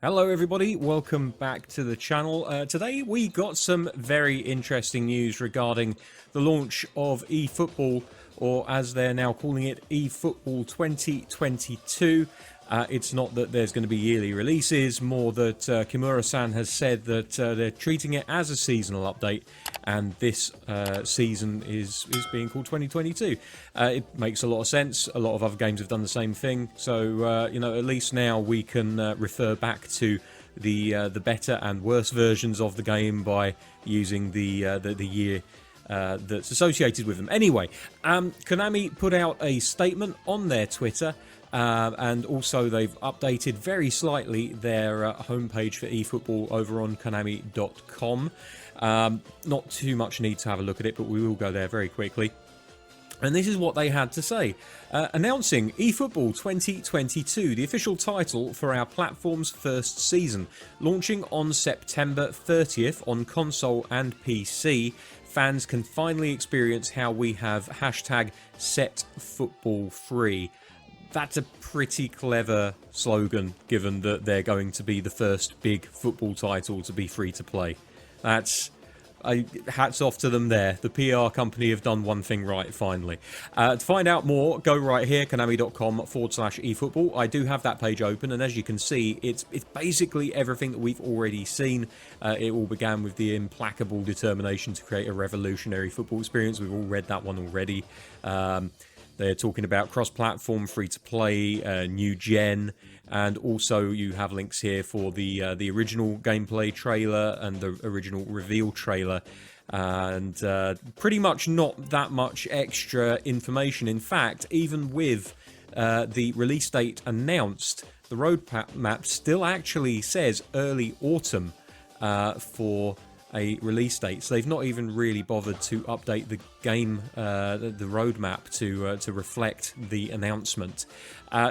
Hello everybody, welcome back to the channel. Today we got some very interesting news regarding the launch of eFootball, or as they're now calling it, eFootball 2022. It's not that there's going to be yearly releases, more that Kimura-san has said that they're treating it as a seasonal update, and this season is being called 2022. It makes a lot of sense. A lot of other games have done the same thing, so you know, at least now we can refer back to the better and worse versions of the game by using the year that's associated with them. Anyway, Konami put out a statement on their Twitter. And also they've updated very slightly their homepage for eFootball over on Konami.com. Not too much need to have a look at it, but we will go there very quickly. And this is what they had to say. Announcing eFootball 2022, the official title for our platform's first season. Launching on September 30th on console and PC, fans can finally experience how we have #SetFootballFree. That's a pretty clever slogan, given that they're going to be the first big football title to be free to play. Hats off to them there. The PR company have done one thing right, finally. To find out more, go right here, konami.com/eFootball. I do have that page open, and as you can see, it's basically everything that we've already seen. It all began with the implacable determination to create a revolutionary football experience. We've all read that one already. They're talking about cross-platform, free-to-play, new gen, and also you have links here for the original gameplay trailer and the original reveal trailer, and pretty much not that much extra information. In fact, even with the release date announced, the roadmap still actually says early autumn for a release date, so they've not even really bothered to update the game, the roadmap to reflect the announcement.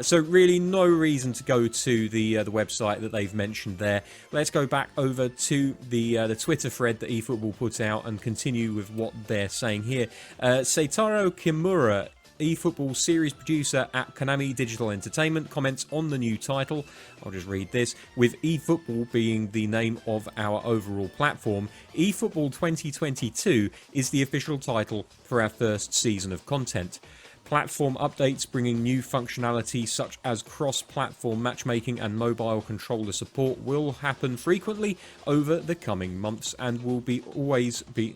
So really no reason to go to the website that they've mentioned there. Let's go back over to the Twitter thread that eFootball put out and continue with what they're saying here. Seitaro Kimura, eFootball series producer at Konami Digital Entertainment, comments on the new title. I'll just read this. With eFootball being the name of our overall platform, eFootball 2022 is the official title for our first season of content. Platform updates bringing new functionality such as cross-platform matchmaking and mobile controller support will happen frequently over the coming months and will always be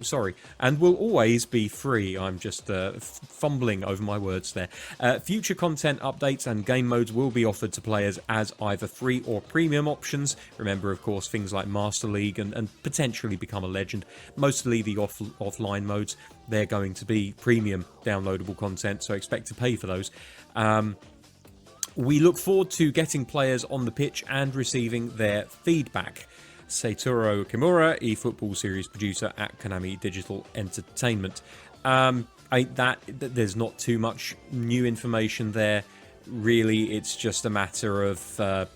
free. I'm just fumbling over my words there. Future content updates and game modes will be offered to players as either free or premium options. Remember, of course, things like Master League and potentially Become a Legend. Mostly the offline modes, they're going to be premium downloadable content, so expect to pay for those. We look forward to getting players on the pitch and receiving their feedback. Seitaro Kimura, eFootball series producer at Konami Digital Entertainment. There's not too much new information there. Really, it's just a matter of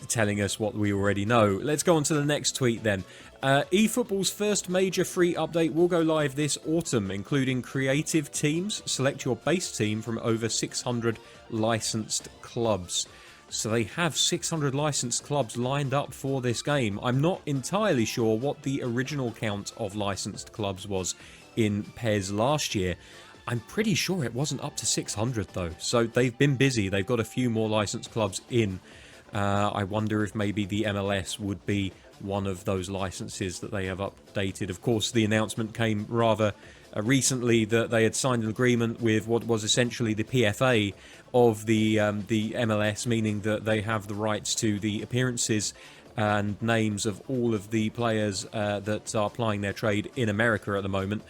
telling us what we already know. Let's go on to the next tweet then. eFootball's first major free update will go live this autumn, including creative teams. Select your base team from over 600 licensed clubs. So they have 600 licensed clubs lined up for this game. I'm not entirely sure what the original count of licensed clubs was in PES last year. I'm pretty sure it wasn't up to 600 though. So they've been busy. They've got a few more licensed clubs in. I wonder if maybe the MLS would be one of those licenses that they have updated. Of course, the announcement came rather recently that they had signed an agreement with what was essentially the PFA of the MLS, meaning that they have the rights to the appearances and names of all of the players that are plying their trade in America at the moment.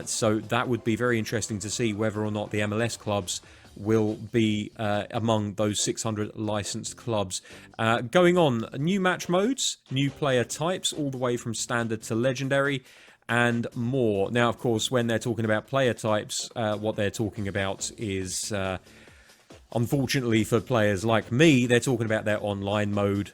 So that would be very interesting to see whether or not the MLS clubs will be among those 600 licensed clubs. Going on, new match modes, new player types, all the way from standard to legendary, and more. Now, of course, when they're talking about player types, what they're talking about is, unfortunately for players like me, they're talking about their online mode,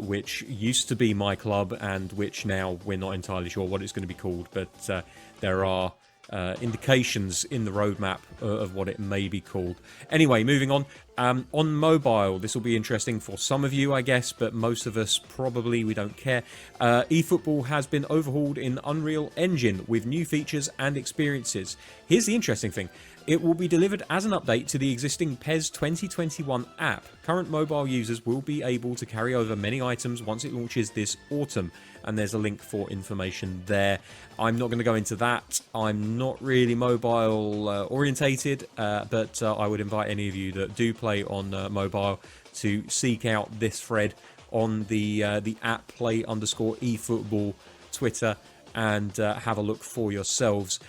which used to be My Club, and which now we're not entirely sure what it's going to be called, but there are indications in the roadmap of what it may be called. Anyway, moving on. On mobile, this will be interesting for some of you, I guess, but most of us probably we don't care. eFootball has been overhauled in Unreal Engine with new features and experiences. Here's the interesting thing. It will be delivered as an update to the existing PES 2021 app. Current mobile users will be able to carry over many items once it launches this autumn, and there's a link for information there. I'm not going to go into that. I'm not really mobile orientated, but I would invite any of you that do play on mobile to seek out this thread on the app play_eFootball Twitter and have a look for yourselves.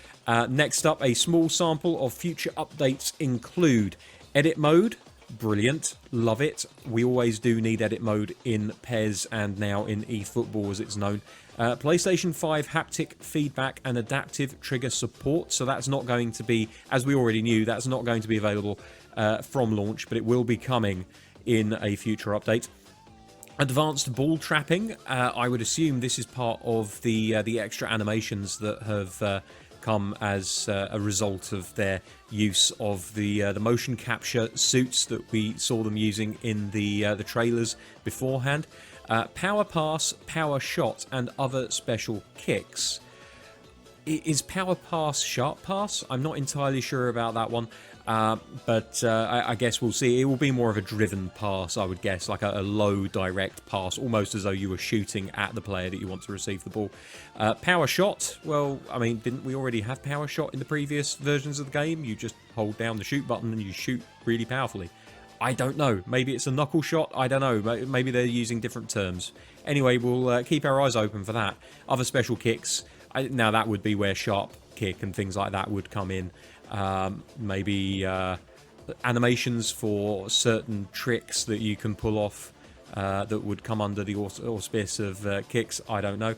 Next up, a small sample of future updates include edit mode. Brilliant. Love it. We always do need edit mode in PES and now in eFootball as it's known. PlayStation 5 haptic feedback and adaptive trigger support. So that's not going to be, as we already knew, that's not going to be available from launch, but it will be coming in a future update. Advanced ball trapping. I would assume this is part of the extra animations that have come as a result of their use of the motion capture suits that we saw them using in the trailers beforehand. Power pass, power shot, and other special kicks. Is power pass sharp pass? I'm not entirely sure about that one. But I guess we'll see. It will be more of a driven pass, I would guess, like a low direct pass, almost as though you were shooting at the player that you want to receive the ball. Power shot, well, I mean, didn't we already have power shot in the previous versions of the game? You just hold down the shoot button and you shoot really powerfully. I don't know. Maybe it's a knuckle shot. I don't know. Maybe they're using different terms. Anyway, we'll keep our eyes open for that. Other special kicks. Now, that would be where sharp kick and things like that would come in. Maybe animations for certain tricks that you can pull off that would come under the auspice of kicks. I don't know.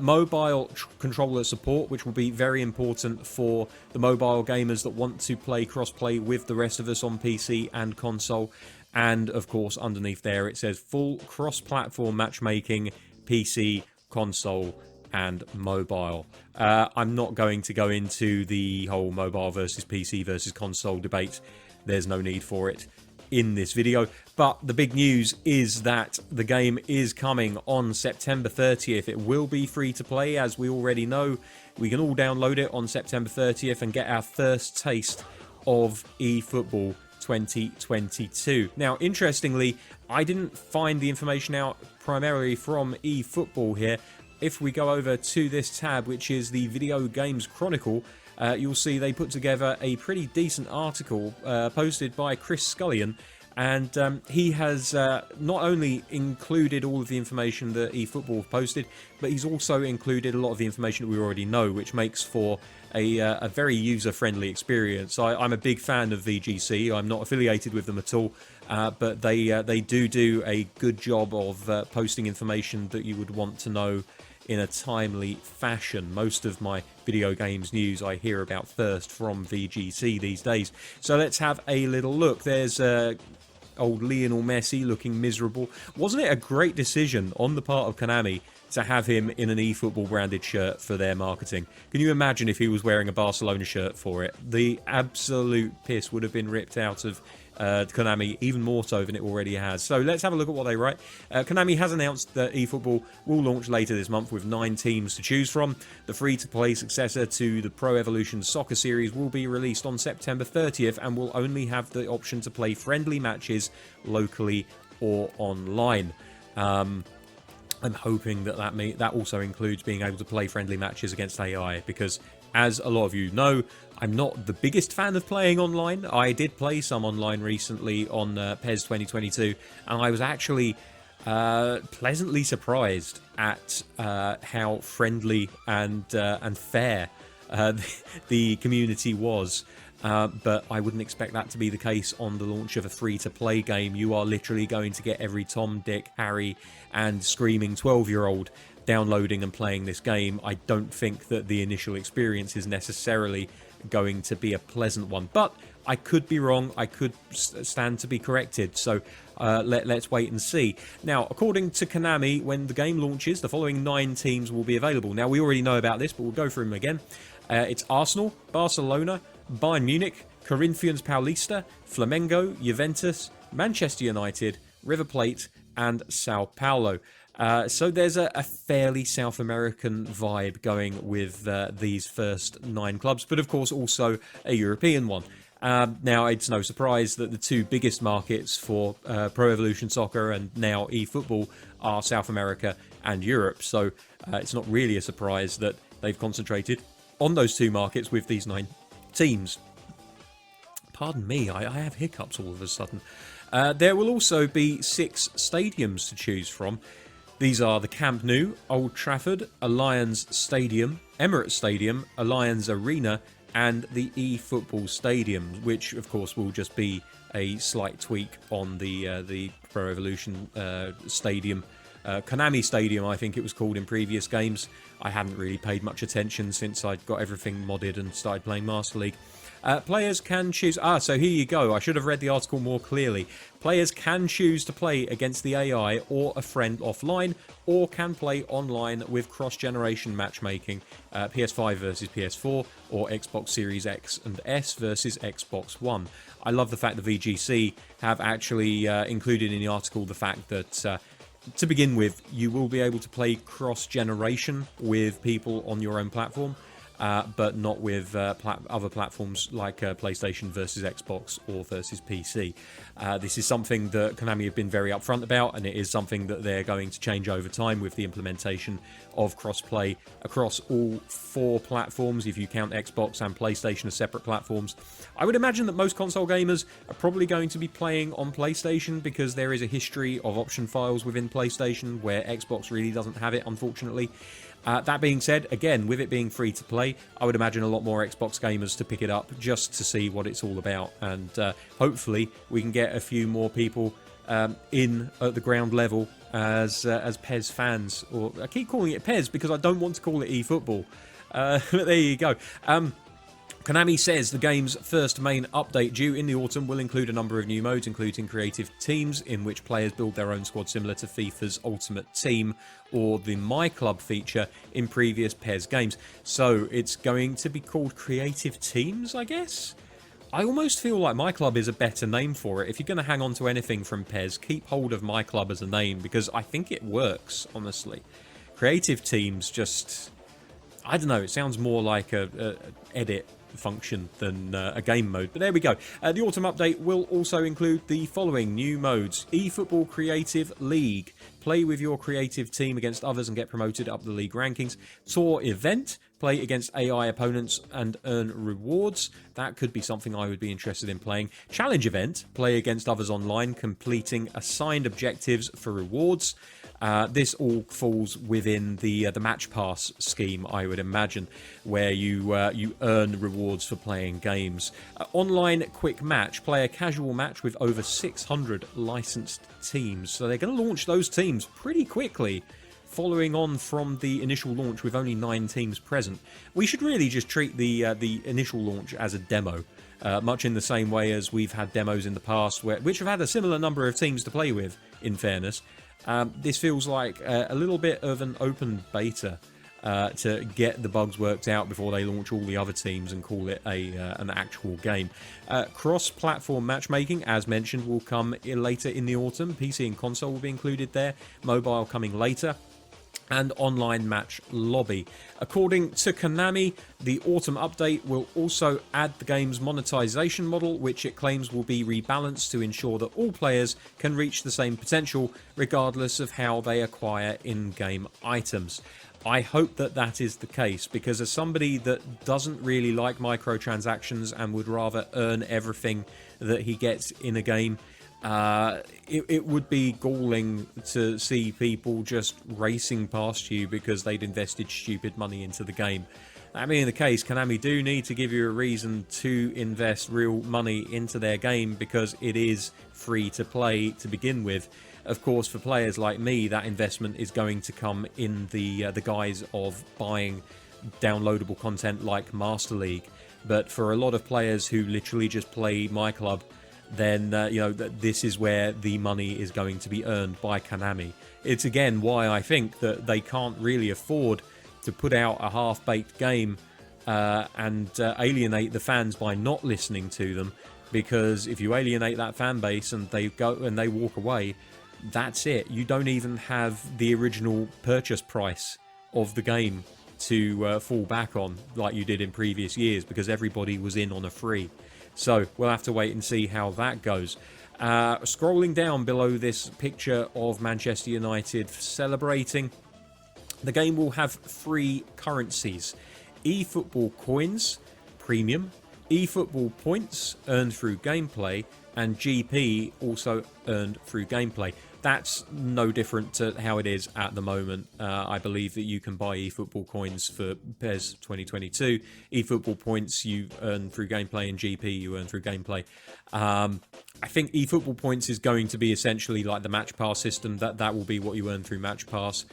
Mobile controller support, which will be very important for the mobile gamers that want to play cross-play with the rest of us on PC and console. And, of course, underneath there it says full cross-platform matchmaking, PC, console, and mobile. I'm not going to go into the whole mobile versus PC versus console debate. There's no need for it in this video. But the big news is that the game is coming on September 30th. It will be free to play, as we already know. We can all download it on September 30th and get our first taste of eFootball 2022. Now, interestingly, I didn't find the information out primarily from eFootball here. If we go over to this tab, which is the Video Games Chronicle, you'll see they put together a pretty decent article posted by Chris Scullion, and he has not only included all of the information that eFootball posted, but he's also included a lot of the information that we already know, which makes for a very user-friendly experience. I'm a big fan of VGC. I'm not affiliated with them at all, but they do a good job of posting information that you would want to know in a timely fashion. Most of my video games news I hear about first from VGC these days. So let's have a little look. There's old Lionel Messi looking miserable. Wasn't it a great decision on the part of Konami to have him in an eFootball branded shirt for their marketing? Can you imagine if he was wearing a Barcelona shirt for it? The absolute piss would have been ripped out of Konami, even more so than it already has. So let's have a look at what they write. Konami has announced that eFootball will launch later this month with 9 teams to choose from. The free-to-play successor to the Pro Evolution Soccer series will be released on September 30th and will only have the option to play friendly matches locally or online. I'm hoping that also includes being able to play friendly matches against AI, because as a lot of you know, I'm not the biggest fan of playing online. I did play some online recently on PES 2022, and I was actually pleasantly surprised at how friendly and fair the community was. But I wouldn't expect that to be the case on the launch of a free-to-play game. You are literally going to get every Tom, Dick, Harry, and screaming 12-year-old downloading and playing this game. I don't think that the initial experience is necessarily going to be a pleasant one, but I could be wrong. I could stand to be corrected, so let's wait and see. Now, according to Konami, when the game launches, the following 9 teams will be available. Now, we already know about this, but we'll go through them again. It's Arsenal, Barcelona, Bayern Munich, Corinthians Paulista, Flamengo, Juventus, Manchester United, River Plate, and Sao Paulo. So there's a fairly South American vibe going with these first 9 clubs, but of course also a European one. Now, it's no surprise that the 2 biggest markets for Pro Evolution Soccer and now eFootball are South America and Europe. So it's not really a surprise that they've concentrated on those 2 markets with these 9 teams. Pardon me, I have hiccups all of a sudden. There will also be 6 stadiums to choose from. These are the Camp Nou, Old Trafford, Allianz Stadium, Emirates Stadium, Allianz Arena, and the eFootball Stadium, which of course will just be a slight tweak on the Pro Evolution Stadium. Konami Stadium, I think it was called in previous games. I hadn't really paid much attention since I'd got everything modded and started playing Master League. Players can choose... so here you go. I should have read the article more clearly. Players can choose to play against the AI or a friend offline, or can play online with cross-generation matchmaking, PS5 versus PS4, or Xbox Series X and S versus Xbox One. I love the fact the VGC have actually included in the article the fact that... to begin with, you will be able to play cross-generation with people on your own platform, but not with other platforms like PlayStation versus Xbox or versus PC. This is something that Konami have been very upfront about, and it is something that they're going to change over time with the implementation of cross-play across all 4 platforms, if you count Xbox and PlayStation as separate platforms. I would imagine that most console gamers are probably going to be playing on PlayStation because there is a history of option files within PlayStation where Xbox really doesn't have it, unfortunately. That being said, again, with it being free to play, I would imagine a lot more Xbox gamers to pick it up just to see what it's all about, and hopefully we can get a few more people in at the ground level as PES fans. Or I keep calling it PES because I don't want to call it eFootball. But there you go. Konami says the game's first main update due in the autumn will include a number of new modes, including creative teams, in which players build their own squad similar to FIFA's Ultimate Team or the My Club feature in previous PES games. So it's going to be called Creative Teams, I guess? I almost feel like My Club is a better name for it. If you're going to hang on to anything from PES, keep hold of My Club as a name, because I think it works, honestly. Creative Teams just... I don't know, it sounds more like a edit function than a game mode, but there we go. The autumn update will also include the following new modes: eFootball Creative League, play with your creative team against others and get promoted up the league rankings; Tour Event, play against AI opponents and earn rewards. That could be something I would be interested in playing. Challenge Event, play against others online, completing assigned objectives for rewards. This all falls within the Match Pass scheme, I would imagine, where you earn rewards for playing games. Online Quick Match, play a casual match with over 600 licensed teams. So they're going to launch those teams pretty quickly, following on from the initial launch with only 9 teams present. We should really just treat the initial launch as a demo, much in the same way as we've had demos in the past, which have had a similar number of teams to play with, in fairness. This feels like a little bit of an open beta to get the bugs worked out before they launch all the other teams and call it an actual game. Cross-platform matchmaking, as mentioned, will come later in the autumn. PC and console will be included there. Mobile coming later. And online match lobby. According to Konami, the autumn update will also add the game's monetization model, which it claims will be rebalanced to ensure that all players can reach the same potential regardless of how they acquire in-game items. I hope that that is the case, because as somebody that doesn't really like microtransactions and would rather earn everything that he gets in a game, it would be galling to see people just racing past you because they'd invested stupid money into the game. That being the case, Konami do need to give you a reason to invest real money into their game, because it is free to play to begin with. Of course, for players like me, that investment is going to come in the guise of buying downloadable content like Master League. But for a lot of players who literally just play My Club, then this is where the money is going to be earned by Konami. It's again why I think that they can't really afford to put out a half-baked game and alienate the fans by not listening to them. Because if you alienate that fan base and they go and they walk away, that's it. You don't even have the original purchase price of the game to fall back on like you did in previous years, because everybody was in on a free. So we'll have to wait and see how that goes. Scrolling down below this picture of Manchester United celebrating, the game will have 3 currencies: eFootball coins, premium, eFootball points earned through gameplay, and GP also earned through gameplay. That's no different to how it is at the moment. I believe that you can buy eFootball coins for PES 2022. eFootball points you earn through gameplay, and GP you earn through gameplay. I think eFootball points is going to be essentially like the Match Pass system. That will be what you earn through Match Pass.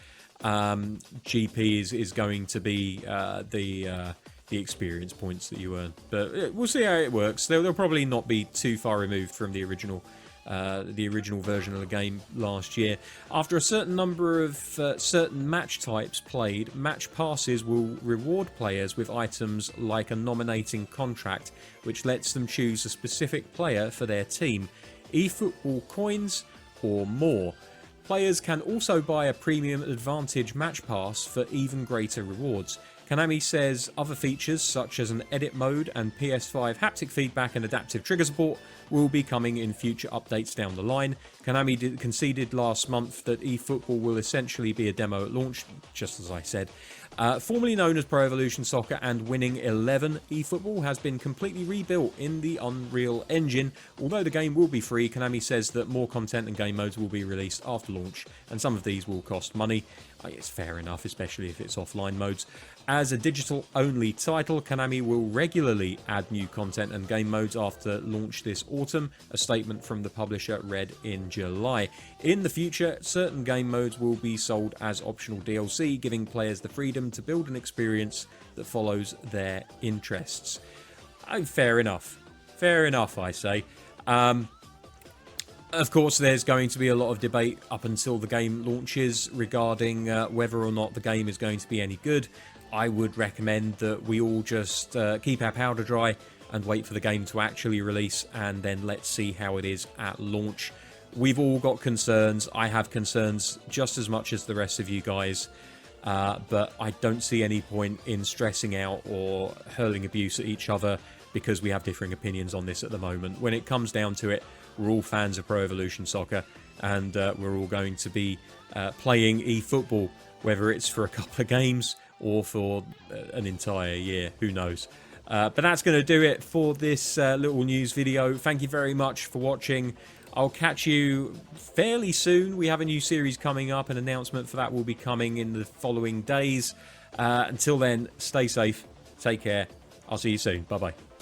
GP is going to be the experience points that you earn, but we'll see how it works. They'll probably not be too far removed from the original version of the game last year. After a certain number of certain match types played, match passes will reward players with items like a nominating contract, which lets them choose a specific player for their team, eFootball coins, or more. Players can also buy a premium advantage match pass for even greater rewards. Konami says other features such as an edit mode and PS5 haptic feedback and adaptive trigger support will be coming in future updates down the line. Konami conceded last month that eFootball will essentially be a demo at launch, just as I said. Formerly known as Pro Evolution Soccer and Winning 11, eFootball has been completely rebuilt in the Unreal Engine. Although the game will be free, Konami says that more content and game modes will be released after launch, and some of these will cost money. It's fair enough, especially if it's offline modes. As a digital-only title, Konami will regularly add new content and game modes after launch this autumn, a statement from the publisher read in July. In the future, certain game modes will be sold as optional DLC, giving players the freedom to build an experience that follows their interests. Fair enough. Fair enough, I say. Of course, there's going to be a lot of debate up until the game launches regarding whether or not the game is going to be any good. I would recommend that we all just keep our powder dry and wait for the game to actually release, and then let's see how it is at launch. We've all got concerns. I have concerns just as much as the rest of you guys, but I don't see any point in stressing out or hurling abuse at each other because we have differing opinions on this at the moment. When it comes down to it, we're all fans of Pro Evolution Soccer, and we're all going to be playing eFootball, whether it's for a couple of games or for an entire year, who knows. But that's going to do it for this little news video. Thank you very much for watching. I'll catch you fairly soon. We have a new series coming up. An announcement for that will be coming in the following days. Until then, stay safe, take care. I'll see you soon. Bye-bye.